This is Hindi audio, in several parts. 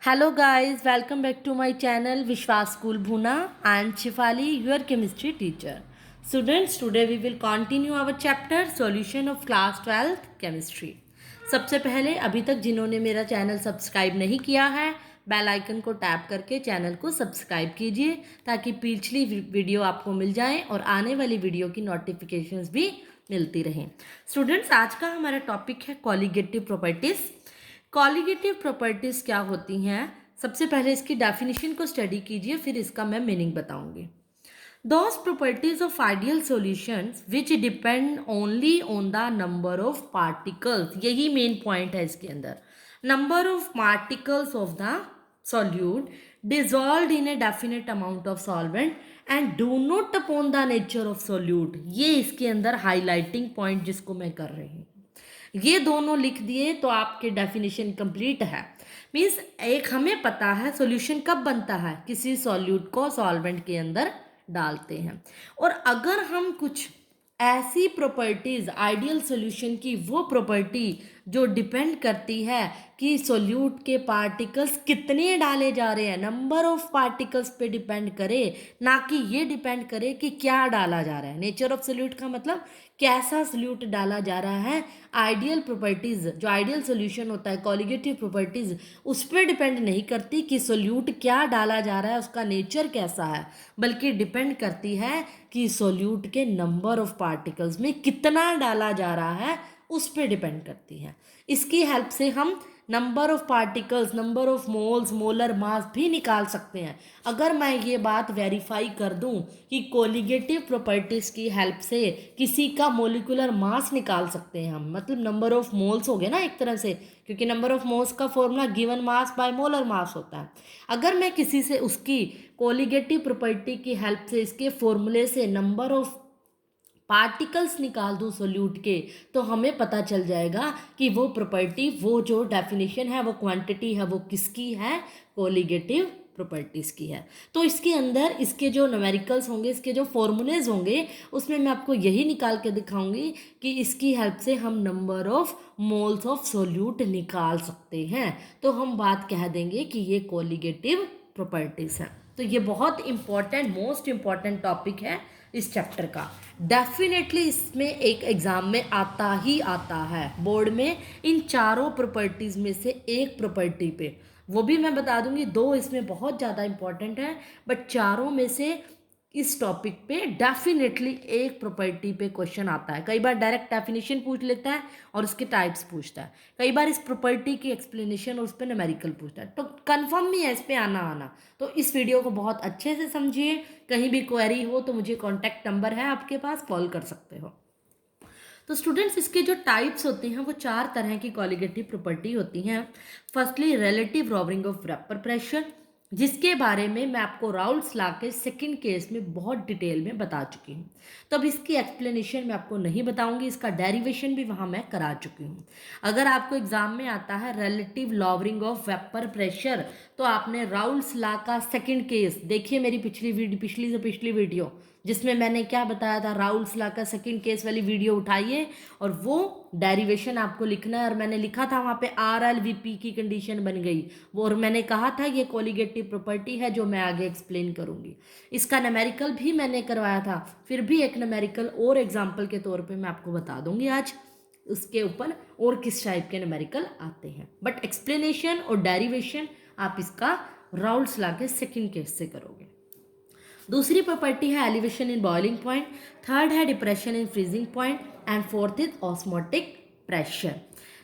Hello guys, welcome back to my channel Vishwas School Bhuna. I am Shifali, your chemistry teacher. Students, today we will continue our chapter Solution of Class 12th Chemistry. सबसे पहले अभी तक जिन्होंने मेरा चैनल सब्सक्राइब नहीं किया है, बेल आइकन को टैप करके चैनल को सब्सक्राइब कीजिए ताकि पिछली वीडियो आपको मिल जाए और आने वाली वीडियो की नोटिफिकेशंस भी मिलती रहें. स्टूडेंट्स, आज का हमारा टॉपिक है कॉलिगेटिव प्रॉपर्टीज़. कॉलिगेटिव प्रॉपर्टीज़ क्या होती हैं? सबसे पहले इसकी डेफिनेशन को स्टडी कीजिए, फिर इसका मैं मीनिंग बताऊंगी. Those properties of ideal solutions which depend only on the number of particles, यही मेन पॉइंट है इसके अंदर. Number of particles of the solute dissolve in a definite amount of solvent and do not upon the nature of solute. ये इसके अंदर हाईलाइटिंग पॉइंट जिसको मैं कर रही हूँ. ये दोनों लिख दिए तो आपके डेफिनेशन कंप्लीट है. मीन्स एक हमें पता है सॉल्यूशन कब बनता है, किसी सॉल्यूट को सॉल्वेंट के अंदर डालते हैं. और अगर हम कुछ ऐसी प्रॉपर्टीज आइडियल सॉल्यूशन की, वो प्रॉपर्टी जो डिपेंड करती है कि सॉल्यूट के पार्टिकल्स कितने डाले जा रहे हैं, नंबर ऑफ पार्टिकल्स पे डिपेंड करे, ना कि ये डिपेंड करे कि क्या डाला जा रहा है. नेचर ऑफ सॉल्यूट का मतलब कैसा सॉल्यूट डाला जा रहा है. आइडियल प्रॉपर्टीज, जो आइडियल सॉल्यूशन होता है, कॉलिगेटिव प्रॉपर्टीज, उस पर डिपेंड नहीं करती कि सॉल्यूट क्या डाला जा रहा है, उसका नेचर कैसा है, बल्कि डिपेंड करती है कि सॉल्यूट के नंबर ऑफ पार्टिकल्स में कितना डाला जा रहा है, उस पर डिपेंड करती है. इसकी हेल्प से हम number of particles, number of moles, molar mass भी निकाल सकते हैं. अगर मैं ये बात वेरीफाई कर दूं कि कोलिगेटिव प्रॉपर्टीज़ की हेल्प से किसी का मोलिकुलर मास निकाल सकते हैं हम, मतलब नंबर ऑफ मोल्स हो गए ना एक तरह से, क्योंकि नंबर ऑफ मोल्स का formula given mass by molar mass होता है. अगर मैं किसी से उसकी कोलिगेटिव प्रॉपर्टी की हेल्प से, इसके फॉर्मूले से नंबर ऑफ पार्टिकल्स निकाल दूँ सोल्यूट के, तो हमें पता चल जाएगा कि वो प्रॉपर्टी, वो जो डेफिनेशन है, वो क्वांटिटी है, वो किसकी है, कोलिगेटिव प्रॉपर्टीज़ की है. तो इसके अंदर इसके जो न्यूमेरिकल्स होंगे, इसके जो फॉर्मूलेज होंगे, उसमें मैं आपको यही निकाल के दिखाऊंगी कि इसकी हेल्प से हम number of moles of solute निकाल सकते हैं. तो हम बात कह देंगे कि ये कोलिगेटिव प्रॉपर्टीज़ हैं. तो ये बहुत इंपॉर्टेंट, मोस्ट इंपॉर्टेंट टॉपिक है इस चैप्टर का. डेफिनेटली इसमें एक एग्ज़ाम में आता ही आता है बोर्ड में, इन चारों प्रॉपर्टीज़ में से एक प्रॉपर्टी पे. वो भी मैं बता दूंगी, दो इसमें बहुत ज़्यादा इंपॉर्टेंट है, बट चारों में से इस टॉपिक पे डेफिनेटली एक प्रॉपर्टी पे क्वेश्चन आता है. कई बार डायरेक्ट डेफिनेशन पूछ लेता है और उसके टाइप्स पूछता है, कई बार इस प्रॉपर्टी की एक्सप्लेनेशन और उस पर न्यूमेरिकल पूछता है. तो कंफर्म भी है इस पे आना. तो इस वीडियो को बहुत अच्छे से समझिए. कहीं भी क्वेरी हो तो मुझे कॉन्टैक्ट नंबर है आपके पास, कॉल कर सकते हो. तो स्टूडेंट्स, इसके जो टाइप्स होते हैं वो चार तरह की कॉलिगेटिव प्रॉपर्टी होती हैं. Firstly relative lowering of vapour pressure, जिसके बारे में मैं आपको राउल्स लॉ के सेकंड केस में बहुत डिटेल में बता चुकी हूँ. तो अब इसकी एक्सप्लेनेशन मैं आपको नहीं बताऊंगी, इसका डेरिवेशन भी वहाँ मैं करा चुकी हूँ. अगर आपको एग्जाम में आता है relative lowering of vapour pressure, तो आपने राउल्स लॉ का सेकंड केस देखिए, मेरी पिछली वीडियो जिसमें मैंने क्या बताया था, राउल्स लॉ का सेकंड केस वाली वीडियो उठाइए और वो डेरिवेशन आपको लिखना है. और मैंने लिखा था वहाँ पे RLVP की कंडीशन बन गई वो, और मैंने कहा था ये कोलिगेटिव प्रॉपर्टी है जो मैं आगे एक्सप्लेन करूँगी. इसका न्यूमेरिकल भी मैंने करवाया था, फिर भी एक न्यूमेरिकल और एग्जाम्पल के तौर पर मैं आपको बता दूंगी आज उसके ऊपर और किस टाइप के न्यूमेरिकल आते हैं. बट एक्सप्लेनेशन और डेरिवेशन आप इसका राउल्स लॉ के सेकंड केस से करोगे. दूसरी प्रॉपर्टी है elevation in boiling point, third है depression in freezing point, and fourth is osmotic pressure.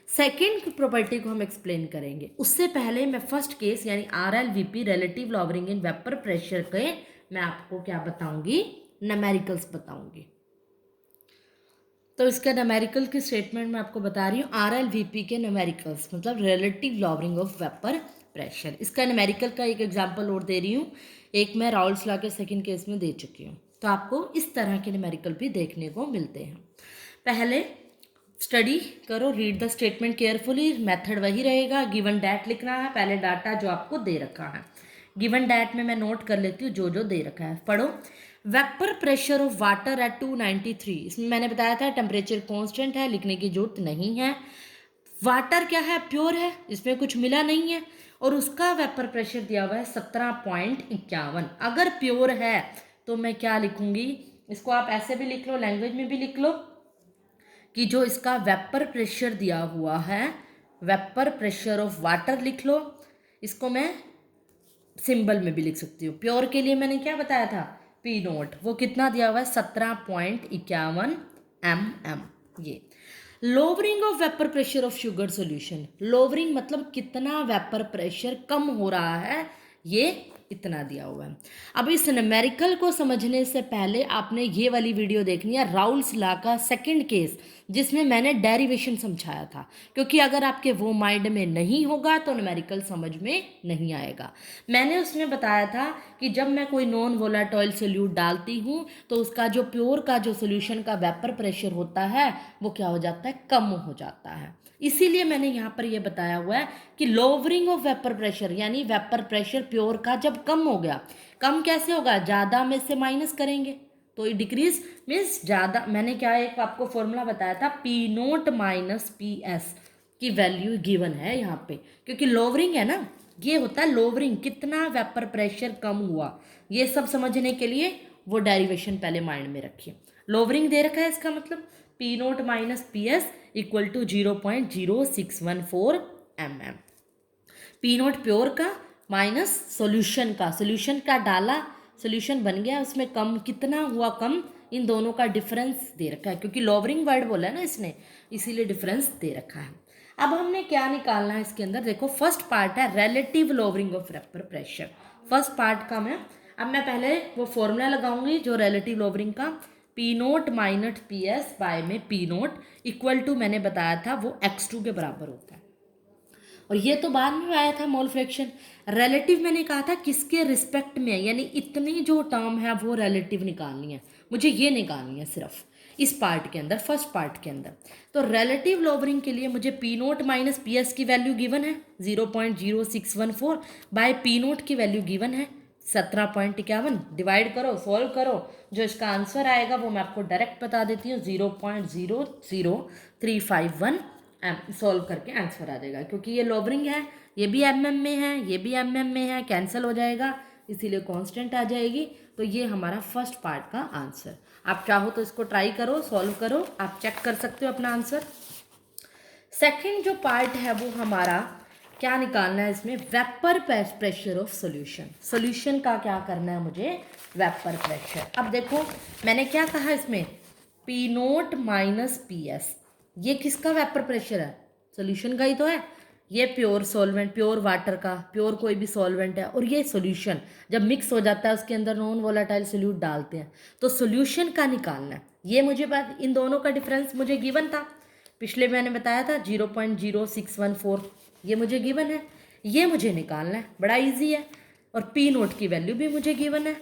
Second property को हम एक्सप्लेन करेंगे. उससे पहले मैं फर्स्ट केस यानी RLVP relative lowering in vapour pressure के मैं आपको क्या बताऊंगी, न्यूमेरिकल्स बताऊंगी. तो इसका न्यूमेरिकल की स्टेटमेंट मैं आपको बता रही हूँ. RLVP के न्यूमेरिकल्स मतलब relative lowering of vapour pressure. इसका न्यूमेरिकल का एक एग्जांपल और दे रही हूँ, एक मैं राउल्स लॉ के सेकंड केस में दे चुकी हूँ. तो आपको इस तरह के न्यूमेरिकल भी देखने को मिलते हैं. पहले स्टडी करो, read the statement carefully. Method वही रहेगा, गिवन डैट लिखना है, पहले डाटा जो आपको दे रखा है. गिवन डैट में मैं नोट कर लेती हूँ जो दे रखा है, पढ़ो. Vapour pressure of water at 293, इसमें मैंने बताया था टेम्परेचर कांस्टेंट है, लिखने की जरूरत नहीं है. वाटर क्या है, प्योर है, इसमें कुछ मिला नहीं है, और उसका वेपर प्रेशर दिया हुआ है 17.51। अगर प्योर है तो मैं क्या लिखूंगी, इसको आप ऐसे भी लिख लो, लैंग्वेज में भी लिख लो कि जो इसका वेपर प्रेशर दिया हुआ है, वेपर प्रेशर ऑफ वाटर लिख लो। इसको मैं सिंबल में भी लिख सकती हूँ। प्योर के लिए मैंने क्या बताया था, पी नोट, वो कितना दिया हुआ है 17.51 mm। ये lowering of vapour pressure of sugar solution, lowering मतलब कितना वेपर प्रेशर कम हो रहा है, ये इतना दिया हुआ है। अब इस न्यूमेरिकल को समझने से पहले आपने ये वाली वीडियो देखनी है, राउल्स लॉ का सेकंड केस, जिसमें मैंने डेरिवेशन समझाया था, क्योंकि अगर आपके वो माइंड में नहीं होगा तो न्यूमेरिकल समझ में नहीं आएगा। मैंने उसमें बताया था कि जब मैं कोई नॉन वोलाटाइल सोल्यूट डालती हूँ तो उसका जो प्योर का जो सोल्यूशन का वेपर प्रेशर होता है वो क्या हो जाता है, कम हो जाता है। इसीलिए मैंने यहाँ पर ये बताया हुआ है कि लोवरिंग ऑफ वेपर प्रेशर, यानी वेपर प्रेशर प्योर का जब कम हो गया, कम कैसे होगा, ज़्यादा में से माइनस करेंगे तो ये डिक्रीज मीन्स ज़्यादा। मैंने क्या एक आपको फॉर्मूला बताया था, P naught minus P S की वैल्यू गिवन है यहाँ पे, क्योंकि लोवरिंग है ना, ये होता है लोवरिंग, कितना वेपर प्रेशर कम हुआ। ये सब समझने के लिए वो डेरिवेशन पहले माइंड में रखिए। लोवरिंग दे रखा है, इसका मतलब P naught minus P S equal to 0.0614 mm। P naught pure का माइनस सोल्यूशन का, सोल्यूशन का डाला, सोल्यूशन बन गया, उसमें कम कितना हुआ कम, इन दोनों का डिफरेंस दे रखा है, क्योंकि लोवरिंग वर्ड बोला है ना इसने, इसीलिए डिफरेंस दे रखा है। अब हमने क्या निकालना है इसके अंदर, देखो फर्स्ट पार्ट है relative lowering of vapour pressure. First part का मैं पहले वो फॉर्मूला लगाऊंगी जो रिलेटिव लोवरिंग का, P naught minus P S by में पी नोट इक्वल टू, मैंने बताया था वो x2 के बराबर होता है, और ये तो बाद में आया था मोल फ्रैक्शन। रिलेटिव मैंने कहा था किसके रिस्पेक्ट में है, यानी इतनी जो टर्म है वो रिलेटिव निकालनी है, मुझे ये निकालनी है सिर्फ इस पार्ट के अंदर, फर्स्ट पार्ट के अंदर। तो रिलेटिव लोवरिंग के लिए मुझे P naught minus P S की वैल्यू गिवन है 0.0614 बाय पी नोट की वैल्यू गिवन है 17.51। डिवाइड करो, सॉल्व करो, जो इसका आंसर आएगा वो मैं आपको डायरेक्ट बता देती हूँ, 0.00351 सॉल्व करके आंसर आ जाएगा। क्योंकि ये लोवरिंग है, ये भी mm में है, ये भी mm में है, कैंसिल हो जाएगा, इसीलिए कांस्टेंट आ जाएगी। तो ये हमारा फर्स्ट पार्ट का आंसर। आप चाहो तो इसको ट्राई करो, सॉल्व करो, आप चेक कर सकते हो अपना आंसर। सेकंड जो पार्ट है वो हमारा क्या निकालना है, इसमें vapour pressure of solution. Solution का क्या करना है मुझे, वेपर प्रेशर। अब देखो मैंने क्या कहा इसमें, P naught minus P S, ये किसका वेपर प्रेशर है, सॉल्यूशन का ही तो है। ये प्योर सॉल्वेंट, प्योर वाटर का, प्योर कोई भी सॉल्वेंट है, और ये सॉल्यूशन जब मिक्स हो जाता है उसके अंदर नॉन वोलेटाइल सोल्यूट डालते हैं तो सॉल्यूशन का निकालना है। ये मुझे बात, इन दोनों का डिफरेंस मुझे गिवन था, पिछले मैंने बताया था 0.0614, ये मुझे गिवन है, ये मुझे निकालना है, बड़ा इजी है। और पी नोट की वैल्यू भी मुझे गिवन है,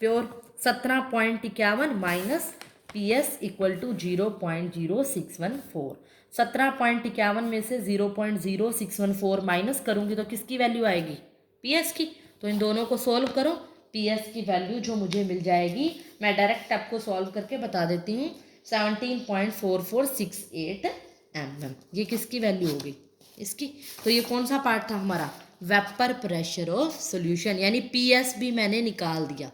pure 17.51 minus P S equal to 0.0614। 17.51 में से 0.0614 माइनस करूँगी तो किसकी वैल्यू आएगी, पी एस की। तो इन दोनों को सॉल्व करो, पी एस की वैल्यू जो मुझे मिल जाएगी, मैं डायरेक्ट आपको सॉल्व करके बता देती हूँ, 17.4468 mm। ये किसकी वैल्यू होगी, इसकी। तो ये कौन सा पार्ट था हमारा, वेपर प्रेशर ऑफ सॉल्यूशन, यानी पी एस भी मैंने निकाल दिया।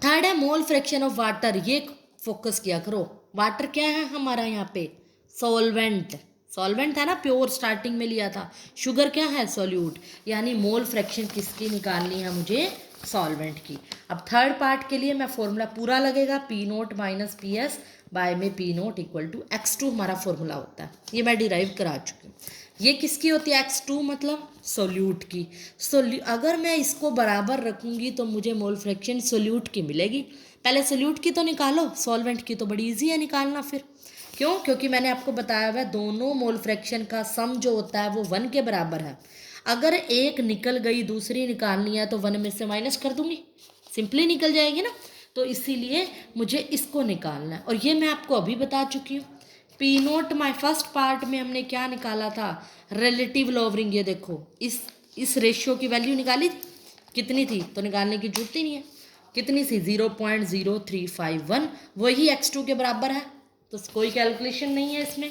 थर्ड है मोल फ्रैक्शन ऑफ वाटर, ये फोकस किया करो। वाटर क्या है हमारा यहाँ पे, सॉल्वेंट, सॉल्वेंट है ना, प्योर स्टार्टिंग में लिया था। शुगर क्या है, सॉल्यूट, यानी मोल फ्रैक्शन किसकी निकालनी है मुझे, सॉल्वेंट की। अब थर्ड पार्ट के लिए मैं फॉर्मूला पूरा लगेगा, P naught minus P S by में P naught equal to x2 हमारा फॉर्मूला होता है, ये मैं डिराइव करा चुकी हूँ। ये किसकी होती है, x2 मतलब सोल्यूट की। अगर मैं इसको बराबर रखूँगी तो मुझे मोल फ्रैक्शन सोल्यूट की मिलेगी। पहले सोल्यूट की तो निकालो, सॉल्वेंट की तो बड़ी इजी है निकालना फिर। क्यों, क्योंकि मैंने आपको बताया हुआ है दोनों मोल फ्रैक्शन का सम जो होता है वो 1 के बराबर है। अगर एक निकल गई दूसरी निकालनी है तो 1 में से माइनस कर दूंगी, सिंपली निकल जाएगी ना। तो इसीलिए मुझे इसको निकालना है, और ये मैं आपको अभी बता चुकी हूँ। P note my first part में हमने क्या निकाला था, रिलेटिव लोवरिंग। ये देखो इस रेशियो की वैल्यू निकाली थी, कितनी थी, तो निकालने की जरूरत ही नहीं है, कितनी सी 0.0351, वही x2 के बराबर है। तो कोई कैलकुलेशन नहीं है इसमें।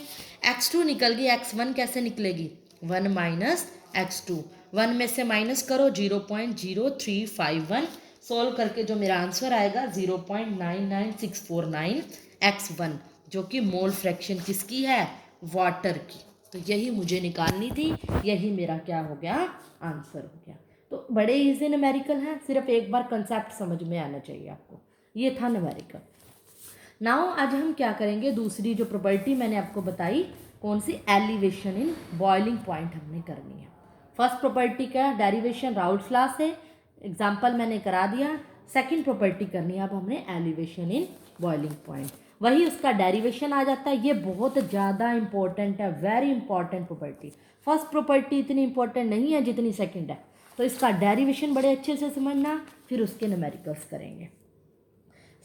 x2 निकल गई, x1 कैसे निकलेगी, 1 माइनस x2, 1 में से माइनस करो 0.0351, सॉल्व करके जो मेरा आंसर आएगा 0.99649 x1, जो कि मोल फ्रैक्शन किसकी है, वाटर की। तो यही मुझे निकालनी थी, यही मेरा क्या हो गया, आंसर हो गया। तो बड़े इजी न्यूमेरिकल हैं, सिर्फ एक बार कंसेप्ट समझ में आना चाहिए आपको। ये था न्यूमेरिकल। नाउ आज हम क्या करेंगे, दूसरी जो प्रॉपर्टी मैंने आपको बताई, कौन सी, एलिवेशन इन बॉइलिंग पॉइंट हमने करनी है। फर्स्ट प्रॉपर्टी का डेरिवेशन राउल्ट्स लॉ से, एग्जाम्पल मैंने करा दिया। सेकंड प्रॉपर्टी करनी है अब हमने एलिवेशन इन बॉइलिंग पॉइंट, वही उसका डेरिवेशन आ जाता है। ये बहुत ज़्यादा इंपॉर्टेंट है, very important property. First property इतनी इंपॉर्टेंट नहीं है जितनी सेकंड है, तो इसका डेरिवेशन बड़े अच्छे से समझना, फिर उसके न्यूमेरिकल्स करेंगे।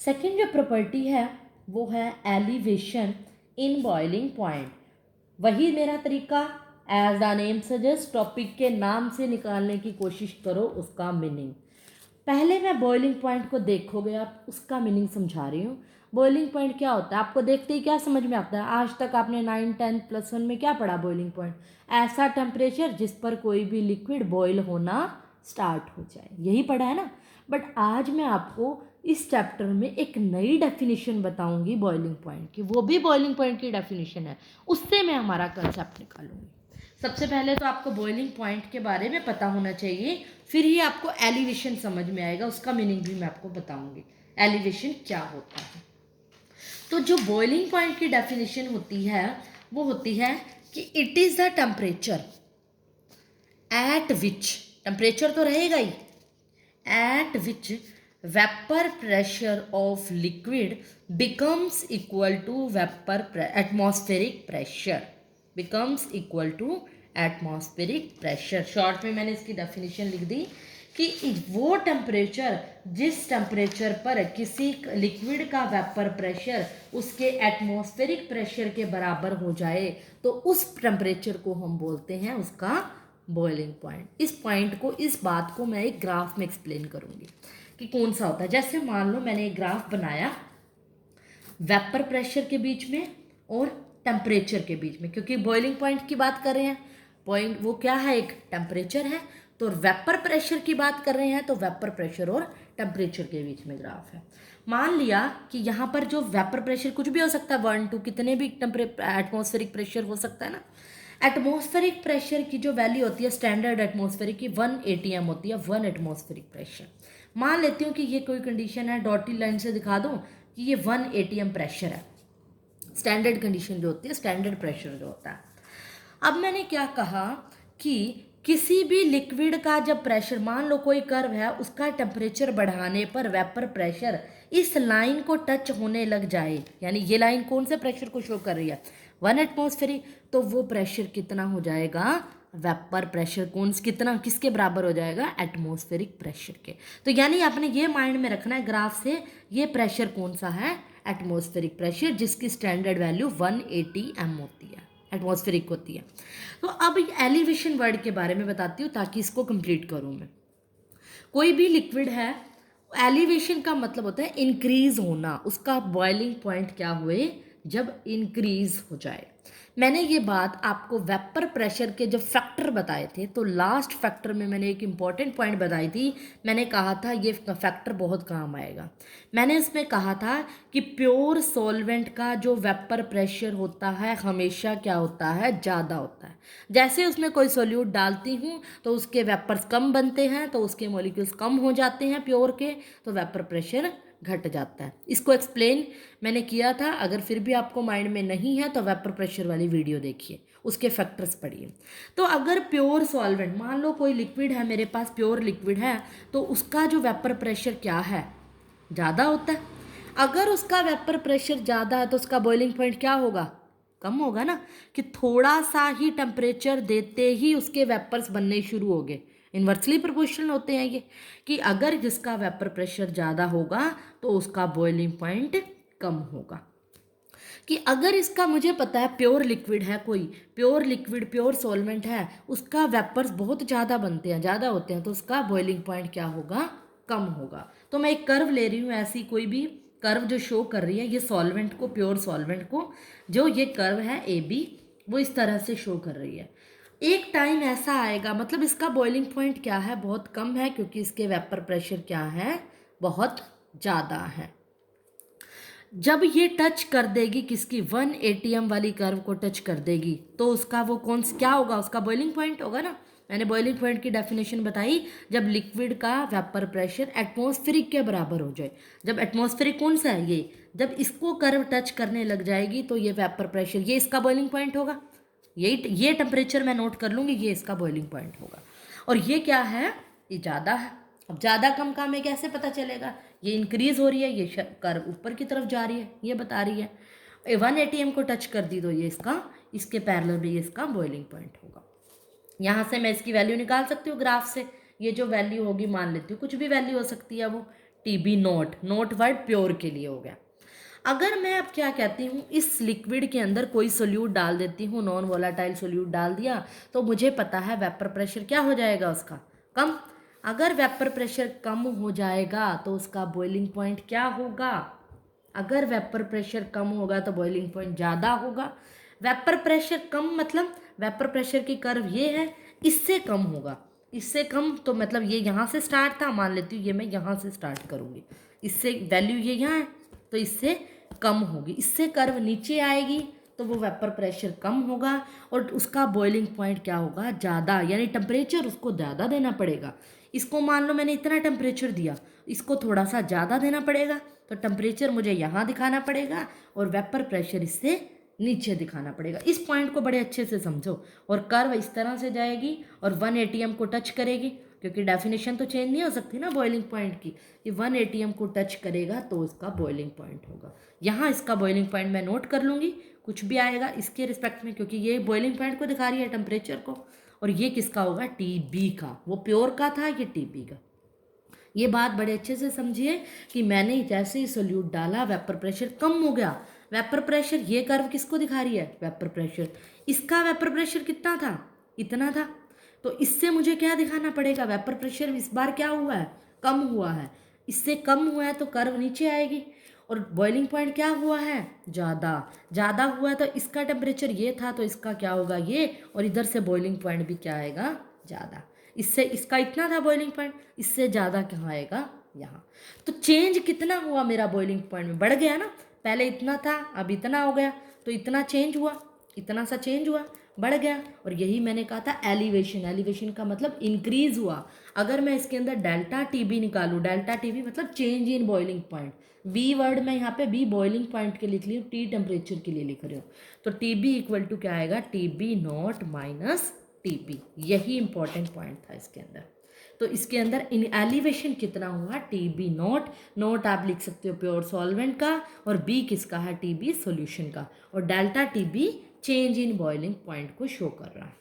सेकंड जो प्रॉपर्टी है वो है एलिवेशन इन बॉइलिंग पॉइंट। वही मेरा तरीका, as the name suggest, topic के नाम से निकालने की कोशिश करो उसका मीनिंग। पहले मैं बॉइलिंग पॉइंट को देखोगे आप, उसका मीनिंग समझा रही हूँ। बॉइलिंग पॉइंट क्या होता है, आपको देखते ही क्या समझ में आता है, आज तक आपने 9, 10, +1 में क्या पढ़ा, बॉइलिंग पॉइंट ऐसा टेम्परेचर जिस पर कोई भी लिक्विड बॉयल होना स्टार्ट हो जाए, यही पढ़ा है ना। बट आज मैं आपको इस चैप्टर में एक नई डेफिनेशन बताऊंगी बॉइलिंग पॉइंट की, वो भी बॉइलिंग पॉइंट की डेफिनेशन है, उससे मैं हमारा कंसेप्ट निकालूंगी। सबसे पहले तो आपको बॉइलिंग पॉइंट के बारे में पता होना चाहिए, फिर ही आपको एलिवेशन समझ में आएगा, उसका मीनिंग भी मैं आपको बताऊंगी एलिवेशन क्या होता है। तो जो बॉइलिंग पॉइंट की डेफिनेशन होती है वो होती है कि it is the temperature at which, temperature तो रहेगा ही, at which vapour pressure of liquid becomes equal to atmospheric pressure, becomes equal to atmospheric pressure. Short में मैंने इसकी डेफिनेशन लिख दी कि वो टेम्परेचर जिस टेम्परेचर पर किसी लिक्विड का वेपर प्रेशर उसके एटमॉस्फेरिक प्रेशर के बराबर हो जाए, तो उस टेम्परेचर को हम बोलते हैं उसका बॉइलिंग पॉइंट। इस पॉइंट को, इस बात को मैं एक ग्राफ में एक्सप्लेन करूंगी कि कौन सा होता है। जैसे मान लो मैंने एक ग्राफ बनाया वेपर प्रेशर के बीच में और टेम्परेचर के बीच में, क्योंकि बॉइलिंग पॉइंट की बात कर रहे हैं, पॉइंट वो क्या है, एक टेम्परेचर है, तो वेपर प्रेशर की बात कर रहे हैं तो वेपर प्रेशर और टेम्परेचर के बीच में ग्राफ है। मान लिया कि यहाँ पर जो वेपर प्रेशर कुछ भी हो सकता है, 1, 2 कितने भी एटमॉस्फेरिक प्रेशर हो सकता है ना। एटमॉस्फेरिक प्रेशर की जो वैल्यू होती है स्टैंडर्ड एटमॉस्फेरिक की 1 atm होती है, 1 एटमॉस्फेरिक प्रेशर। मान लेती हूँ कि ये कोई कंडीशन है, डॉटेड लाइन से दिखा दूँ कि ये 1 atm प्रेशर है, स्टैंडर्ड कंडीशन जो होती है, स्टैंडर्ड प्रेशर जो होता है। अब मैंने क्या कहा कि किसी भी लिक्विड का जब प्रेशर, मान लो कोई कर्व है, उसका टेम्परेचर बढ़ाने पर वेपर प्रेशर इस लाइन को टच होने लग जाए, यानी ये लाइन कौन से प्रेशर को शो कर रही है, 1 एटमॉस्फेरिक, तो वो प्रेशर कितना हो जाएगा, वेपर प्रेशर कौन कितना किसके बराबर हो जाएगा, एटमॉस्फेरिक प्रेशर के। तो यानी आपने ये माइंड में रखना है ग्राफ से, ये प्रेशर कौन सा है, एटमॉस्फेरिक प्रेशर, जिसकी स्टैंडर्ड वैल्यू 1 atm होती है, एटमॉस्फेरिक होती है। तो अब एलिवेशन वर्ड के बारे में बताती हूँ ताकि इसको कंप्लीट करूँ मैं। कोई भी लिक्विड है, एलिवेशन का मतलब होता है इंक्रीज होना, उसका बॉइलिंग पॉइंट क्या हुए, जब इंक्रीज हो जाए। मैंने ये बात आपको वेपर प्रेशर के जब फैक्टर बताए थे, तो लास्ट फैक्टर में मैंने एक इंपॉर्टेंट पॉइंट बताई थी, मैंने कहा था ये फैक्टर बहुत काम आएगा। मैंने इसमें कहा था कि प्योर सॉल्वेंट का जो वेपर प्रेशर होता है हमेशा क्या होता है, ज़्यादा होता है। जैसे उसमें कोई सोल्यूट डालती हूँ तो उसके वेपर्स कम बनते हैं, तो उसके मॉलिक्यूल्स कम हो जाते हैं प्योर के, तो वेपर प्रेशर घट जाता है। इसको एक्सप्लेन मैंने किया था, अगर फिर भी आपको माइंड में नहीं है तो वेपर प्रेशर वाली वीडियो देखिए, उसके फैक्टर्स पढ़िए। तो अगर प्योर सॉल्वेंट, मान लो कोई लिक्विड है मेरे पास, प्योर लिक्विड है, तो उसका जो वेपर प्रेशर क्या है, ज़्यादा होता है। अगर उसका वेपर प्रेशर ज़्यादा है तो उसका बॉइलिंग पॉइंट क्या होगा, कम होगा ना, कि थोड़ा सा ही टेम्परेचर देते ही उसके वेपर्स बनने शुरू हो गए। इन्वर्सली प्रोपोर्शनल होते हैं ये, कि अगर जिसका वेपर प्रेशर ज़्यादा होगा तो उसका बॉइलिंग पॉइंट कम होगा। कि अगर इसका, मुझे पता है प्योर लिक्विड है, कोई प्योर लिक्विड प्योर सॉल्वेंट है, उसका वेपर्स बहुत ज़्यादा बनते हैं, ज़्यादा होते हैं, तो उसका बॉइलिंग पॉइंट क्या होगा, कम होगा। तो मैं एक कर्व ले रही हूँ ऐसी कोई भी, कर्व जो शो कर रही है ये सॉल्वेंट को, प्योर सॉल्वेंट को, जो ये कर्व है ए बी, वो इस तरह से शो कर रही है। एक टाइम ऐसा आएगा, मतलब इसका बॉइलिंग पॉइंट क्या है, बहुत कम है, क्योंकि इसके वेपर प्रेशर क्या है, बहुत ज़्यादा है। जब ये टच कर देगी किसकी, 1 ATM वाली कर्व को टच कर देगी, तो उसका वो कौन क्या होगा, उसका बॉइलिंग पॉइंट होगा ना। मैंने बॉइलिंग पॉइंट की डेफिनेशन बताई, जब लिक्विड का वेपर प्रेशर एटमॉस्फेरिक के बराबर हो जाए। जब एटमॉस्फेरिक कौन सा है, ये, जब इसको कर्व टच करने लग जाएगी तो ये वेपर प्रेशर, ये इसका बॉइलिंग पॉइंट होगा। ये टेम्परेचर मैं नोट कर लूँगी, ये इसका बॉइलिंग पॉइंट होगा। और ये क्या है, ये ज़्यादा है। अब ज़्यादा कम का हमें कैसे पता चलेगा, ये इंक्रीज़ हो रही है, ये कर्व ऊपर की तरफ जा रही है, ये बता रही है। 1 ATM को टच कर दी तो ये इसका, इसके पैरेलल भी इसका बॉइलिंग पॉइंट होगा। यहाँ से मैं इसकी वैल्यू निकाल सकती हूँ ग्राफ से। ये जो वैल्यू होगी, मान लेती हूँ कुछ भी वैल्यू हो सकती है, वो TB नोट वर्ड प्योर के लिए हो गया। अगर मैं अब क्या कहती हूँ, इस लिक्विड के अंदर कोई सोल्यूट डाल देती हूँ, नॉन वोलाटाइल सोल्यूट डाल दिया, तो मुझे पता है वेपर प्रेशर क्या हो जाएगा उसका, कम। अगर वेपर प्रेशर कम हो जाएगा तो उसका बॉइलिंग पॉइंट क्या होगा, अगर वेपर प्रेशर कम होगा तो बॉइलिंग पॉइंट ज़्यादा होगा। वेपर प्रेशर कम मतलब वेपर प्रेशर की कर्व ये है, इससे कम होगा, इससे कम तो मतलब ये यहाँ से स्टार्ट था, मान लेती हूँ ये मैं यहाँ से स्टार्ट करूँगी, इससे वैल्यू ये यहाँ है, तो इससे कम होगी, इससे कर्व नीचे आएगी, तो वो वेपर प्रेशर कम होगा और उसका बॉइलिंग पॉइंट क्या होगा, ज़्यादा, यानी टेम्परेचर उसको ज़्यादा देना पड़ेगा। इसको मान लो मैंने इतना टेम्परेचर दिया, इसको थोड़ा सा ज़्यादा देना पड़ेगा, तो टेम्परेचर मुझे यहाँ दिखाना पड़ेगा और वेपर प्रेशर इससे नीचे दिखाना पड़ेगा। इस पॉइंट को बड़े अच्छे से समझो। और कर्व इस तरह से जाएगी और 1 ATM को टच करेगी, क्योंकि डेफिनेशन तो चेंज नहीं हो सकती ना बॉइलिंग पॉइंट की। ये 1 ATM को टच करेगा तो इसका बॉइलिंग पॉइंट होगा। यहाँ इसका बॉइलिंग पॉइंट मैं नोट कर लूँगी, कुछ भी आएगा इसके रिस्पेक्ट में, क्योंकि ये बॉइलिंग पॉइंट को दिखा रही है, टेम्परेचर को। और ये किसका होगा, TB का, वो प्योर का था, ये TB का। ये बात बड़े अच्छे से समझिए कि मैंने जैसे ही सोल्यूट डाला, वेपर प्रेशर कम हो गया। वेपर प्रेशर, ये कर्व किसको दिखा रही है, वेपर प्रेशर। इसका वेपर प्रेशर कितना था, इतना था, तो इससे मुझे क्या दिखाना पड़ेगा, वेपर प्रेशर इस बार क्या हुआ है, कम हुआ है। इससे कम हुआ है तो कर्व नीचे आएगी। और बॉइलिंग पॉइंट क्या हुआ है, ज़्यादा, ज़्यादा हुआ है, तो इसका टेम्परेचर ये था, तो इसका क्या होगा ये, और इधर से बॉइलिंग पॉइंट भी क्या आएगा, ज़्यादा। इससे इसका इतना था बॉइलिंग पॉइंट, इससे ज़्यादा कहाँ आएगा, यहाँ। तो चेंज कितना हुआ मेरा बॉइलिंग पॉइंट में, बढ़ गया ना, पहले इतना था अब इतना हो गया, तो इतना चेंज हुआ, इतना सा चेंज हुआ, बढ़ गया। और यही मैंने कहा था एलिवेशन, एलिवेशन का मतलब इंक्रीज हुआ। अगर मैं इसके अंदर डेल्टा TB निकालूँ, डेल्टा TB मतलब change in boiling point, B word मैं यहाँ पे बी बॉइलिंग पॉइंट के लिख ली हूँ, T टेम्परेचर के लिए लिख रही हूँ, तो TB इक्वल टू क्या आएगा, TB नॉट माइनस TB। यही इंपॉर्टेंट पॉइंट था इसके अंदर। तो इसके अंदर इन एलिवेशन कितना हुआ, TB नोट, नोट आप लिख सकते हो प्योर सॉल्वेंट का, और B किसका है, TB सॉल्यूशन का, और delta TB change in boiling point को शो कर रहा है।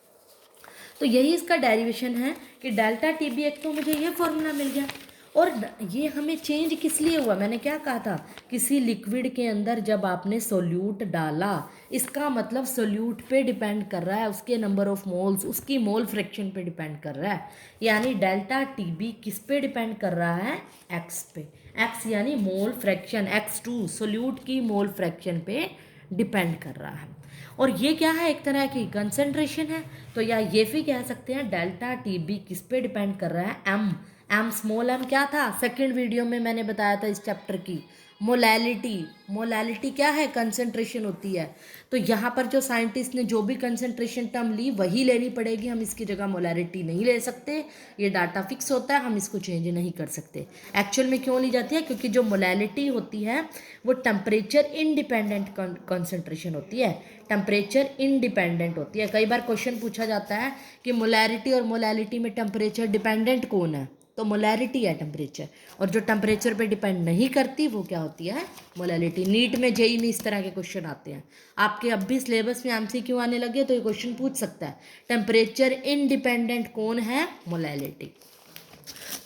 तो यही इसका डेरिवेशन है कि डेल्टा TB, एक तो मुझे ये फॉर्मूला मिल गया। और ये हमें चेंज किस लिए हुआ, मैंने क्या कहा था, किसी लिक्विड के अंदर जब आपने सोल्यूट डाला, इसका मतलब सोल्यूट पे डिपेंड कर रहा है, उसके नंबर ऑफ मोल्स, उसकी मोल फ्रैक्शन पे डिपेंड कर रहा है। यानी डेल्टा TB किस पे डिपेंड कर रहा है, x पे, x यानी मोल फ्रैक्शन, X2 सोल्यूट की मोल फ्रैक्शन पे डिपेंड कर रहा है। और ये क्या है, एक तरह की कंसंट्रेशन है। तो या ये भी कह सकते हैं डेल्टा TB किस पे डिपेंड कर रहा है, m स्मॉल m क्या था, सेकंड वीडियो में मैंने बताया था इस चैप्टर की, मोलैलिटी। मोलैलिटी क्या है, कंसंट्रेशन होती है। तो यहाँ पर जो साइंटिस्ट ने जो भी कंसंट्रेशन टर्म ली वही लेनी पड़ेगी, हम इसकी जगह मोलैलिटी नहीं ले सकते, ये डाटा फिक्स होता है, हम इसको चेंज नहीं कर सकते। एक्चुअल में क्यों ली जाती है, क्योंकि जो मोलैलिटी होती है वो टेम्परेचर इंडिपेंडेंट कंसंट्रेशन होती है, टेम्परेचर इंडिपेंडेंट होती है। कई बार क्वेश्चन पूछा जाता है कि मोलैरिटी और मोलैलिटी में टेम्परेचर डिपेंडेंट कौन है, तो मोलैरिटी है टेम्परेचर, और जो टेम्परेचर पे डिपेंड नहीं करती वो क्या होती है, मोलैलिटी। नीट में जेई में इस तरह के क्वेश्चन आते हैं, आपके अब भी सिलेबस में MCQ आने लगे तो ये क्वेश्चन पूछ सकता है, टेम्परेचर इंडिपेंडेंट कौन है, मोलैलिटी।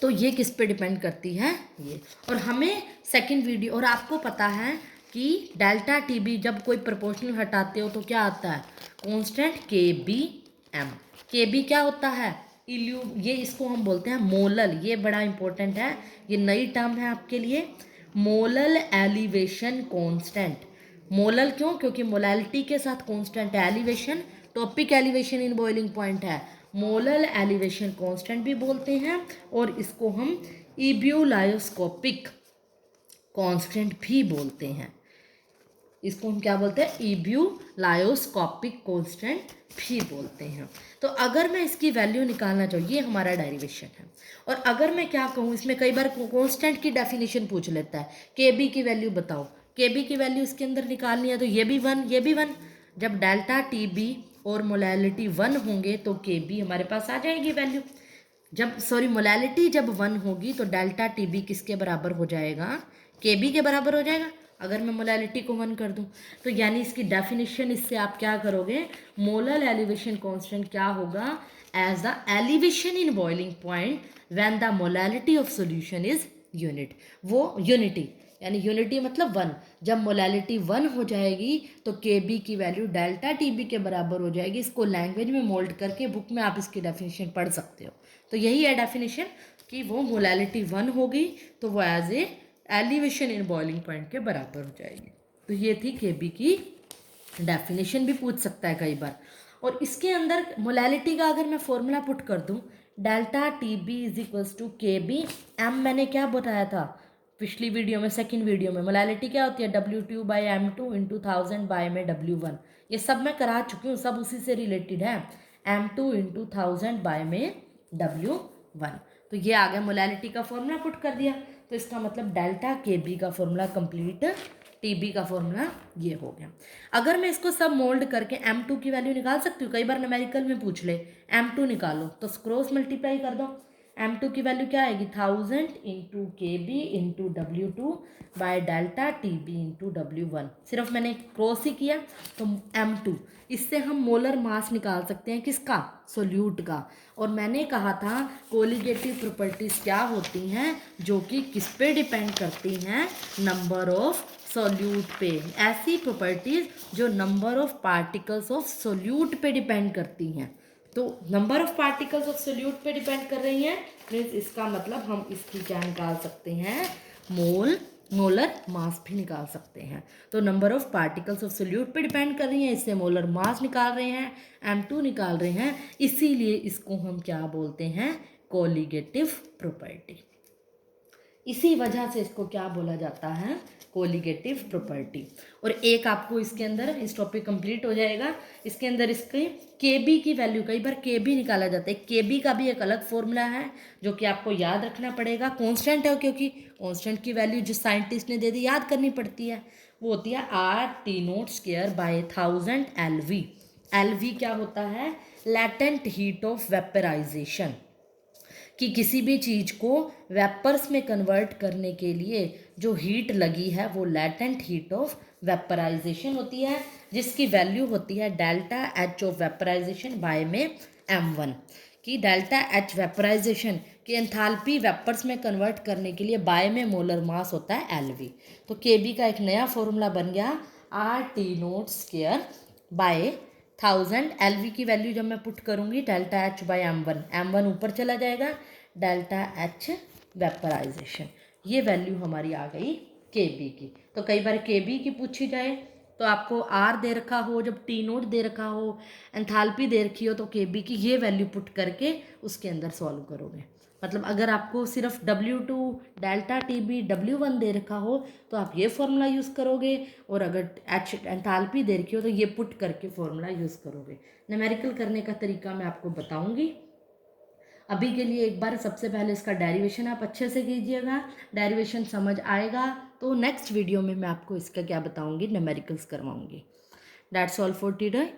तो ये किस पे डिपेंड करती है, ये। और हमें सेकंड वीडियो, और आपको पता है कि डेल्टा TB जब कोई प्रोपोर्शनल हटाते हो तो क्या आता है, कांस्टेंट KBM। KB क्या होता है, ये इसको हम बोलते हैं मोलल, ये बड़ा इंपॉर्टेंट है, ये नई टर्म है आपके लिए। Molal elevation constant. मोलल क्यों? क्योंकि मोलैलिटी के साथ कांस्टेंट है elevation, topic elevation in boiling point है। मोलल एलिवेशन कांस्टेंट भी बोलते हैं और इसको हम इब्यूलायोस्कोपिक कांस्टेंट भी बोलते हैं। इसको हम क्या बोलते हैं? इब्यूलायोस्कोपिक कांस्टेंट भी बोलते हैं। तो अगर मैं इसकी वैल्यू निकालना चाहूँ, ये हमारा डेरिवेशन है, और अगर मैं क्या कहूँ, इसमें कई बार कांस्टेंट की डेफिनेशन पूछ लेता है, के बी की वैल्यू बताओ, के बी की वैल्यू इसके अंदर निकालनी है, तो ये भी वन, ये भी वन। जब डेल्टा टी बी और मोलैलिटी वन होंगे तो के बी हमारे पास आ जाएगी वैल्यू। मोलैलिटी जब वन होगी तो डेल्टा टी बी किसके बराबर हो जाएगा? के बी के बराबर हो जाएगा, अगर मैं मोलैलिटी को वन कर दूं। तो यानी इसकी डेफिनेशन, इससे आप क्या करोगे, मोलर एलिवेशन कांस्टेंट क्या होगा? As the elevation in boiling point when the molality of solution is unit. वो यूनिटी, यानी यूनिटी मतलब वन। जब मोलैलिटी वन हो जाएगी तो के बी की वैल्यू डेल्टा टी बी के बराबर हो जाएगी। इसको लैंग्वेज में मोल्ड करके बुक में आप इसकी डेफिनेशन पढ़ सकते हो। तो यही है डेफिनेशन कि वो मोलैलिटी वन होगी तो वो as a elevation in boiling point के बराबर हो जाएगी। तो ये थी के बी की डेफिनेशन, भी पूछ सकता है कई बार। और इसके अंदर मोलैलिटी का अगर मैं फॉर्मूला पुट कर दूं, delta T B is equals to K B M, मैंने क्या बताया था पिछली वीडियो में, सेकंड वीडियो में, मोलैलिटी क्या होती है? W2 by M2 into 1000 by में W1। ये सब मैं करा चुकी हूँ, सब उसी से रिलेटेड है। M2 इंटू 1000 बाई में W1। तो ये आ गया, मोलैलिटी का फॉर्मूला पुट कर दिया, तो इसका मतलब डेल्टा के बी का फॉर्मूला कंप्लीट, टी बी का फॉर्मूला ये हो गया। अगर मैं इसको सब मोल्ड करके M2 की वैल्यू निकाल सकती हूँ, कई बार न्यूमेरिकल में पूछ ले M2 निकालो, तो क्रॉस मल्टीप्लाई कर दो। M2 की वैल्यू क्या आएगी? 1000 into K B into W2 by delta T B into W1। सिर्फ मैंने क्रॉस ही किया तो M2, इससे हम मोलर मास निकाल सकते हैं, किसका? सोल्यूट का। और मैंने कहा था कोलिगेटिव प्रॉपर्टीज क्या होती हैं, जो कि किस पे डिपेंड करती हैं? नंबर ऑफ सोल्यूट पे। ऐसी प्रॉपर्टीज जो number of particles of solute पे डिपेंड करती हैं। तो number of particles of solute पे डिपेंड कर रही हैं, मीन्स इसका मतलब हम इसकी क्या निकाल सकते हैं? मोलर मास भी निकाल सकते हैं। तो number of particles of solute पे डिपेंड कर रही हैं, इससे मोलर मास निकाल रहे हैं, M2 निकाल रहे हैं, इसीलिए इसको हम क्या बोलते हैं? Colligative property. इसी वजह से इसको क्या बोला जाता है? Colligative property. और एक आपको इसके अंदर, इस टॉपिक कंप्लीट हो जाएगा, इसके अंदर इसके के बी की वैल्यू, कई बार के बी निकाला जाता है, के बी का भी एक अलग फॉर्मूला है जो कि आपको याद रखना पड़ेगा। कांस्टेंट है, क्योंकि कांस्टेंट की वैल्यू जिस साइंटिस्ट ने दे दी याद करनी पड़ती है, वो होती है RT0² बाई 1000 LV। LV क्या होता है? लैटेंट हीट ऑफ वेपराइजेशन, कि किसी भी चीज़ को वेपर्स में कन्वर्ट करने के लिए जो हीट लगी है वो लैटेंट हीट ऑफ वेपराइजेशन होती है, जिसकी वैल्यू होती है delta H of vaporization by में M1। कि डेल्टा H वेपराइजेशन की एंथैल्पी वेपर्स में कन्वर्ट करने के लिए बाय में मोलर मास होता है LV। तो KB का एक नया फॉर्मूला बन गया RT0² बाय 1000। LV की वैल्यू जब मैं पुट करूंगी डेल्टा H बाई M1 ऊपर चला जाएगा, डेल्टा H वेपराइजेशन, ये वैल्यू हमारी आ गई KB की। तो कई बार KB की पूछी जाए तो आपको R दे रखा हो, जब T0 दे रखा हो, एंथैल्पी दे रखी हो, तो KB की ये वैल्यू पुट करके उसके अंदर सॉल्व करोगे। मतलब अगर आपको सिर्फ W2 डेल्टा TB W1 दे रखा हो तो आप ये फॉर्मूला यूज़ करोगे, और अगर H एंथैल्पी दे रखी हो तो ये पुट करके फॉर्मूला यूज़ करोगे। न्यूमेरिकल करने का तरीका मैं आपको बताऊंगी। अभी के लिए एक बार सबसे पहले इसका डेरिवेशन आप अच्छे से कीजिएगा। डेरिवेशन समझ आएगा तो नेक्स्ट वीडियो में मैं आपको इसका क्या बताऊंगी, न्यूमेरिकल्स करवाऊंगी। That's all for today.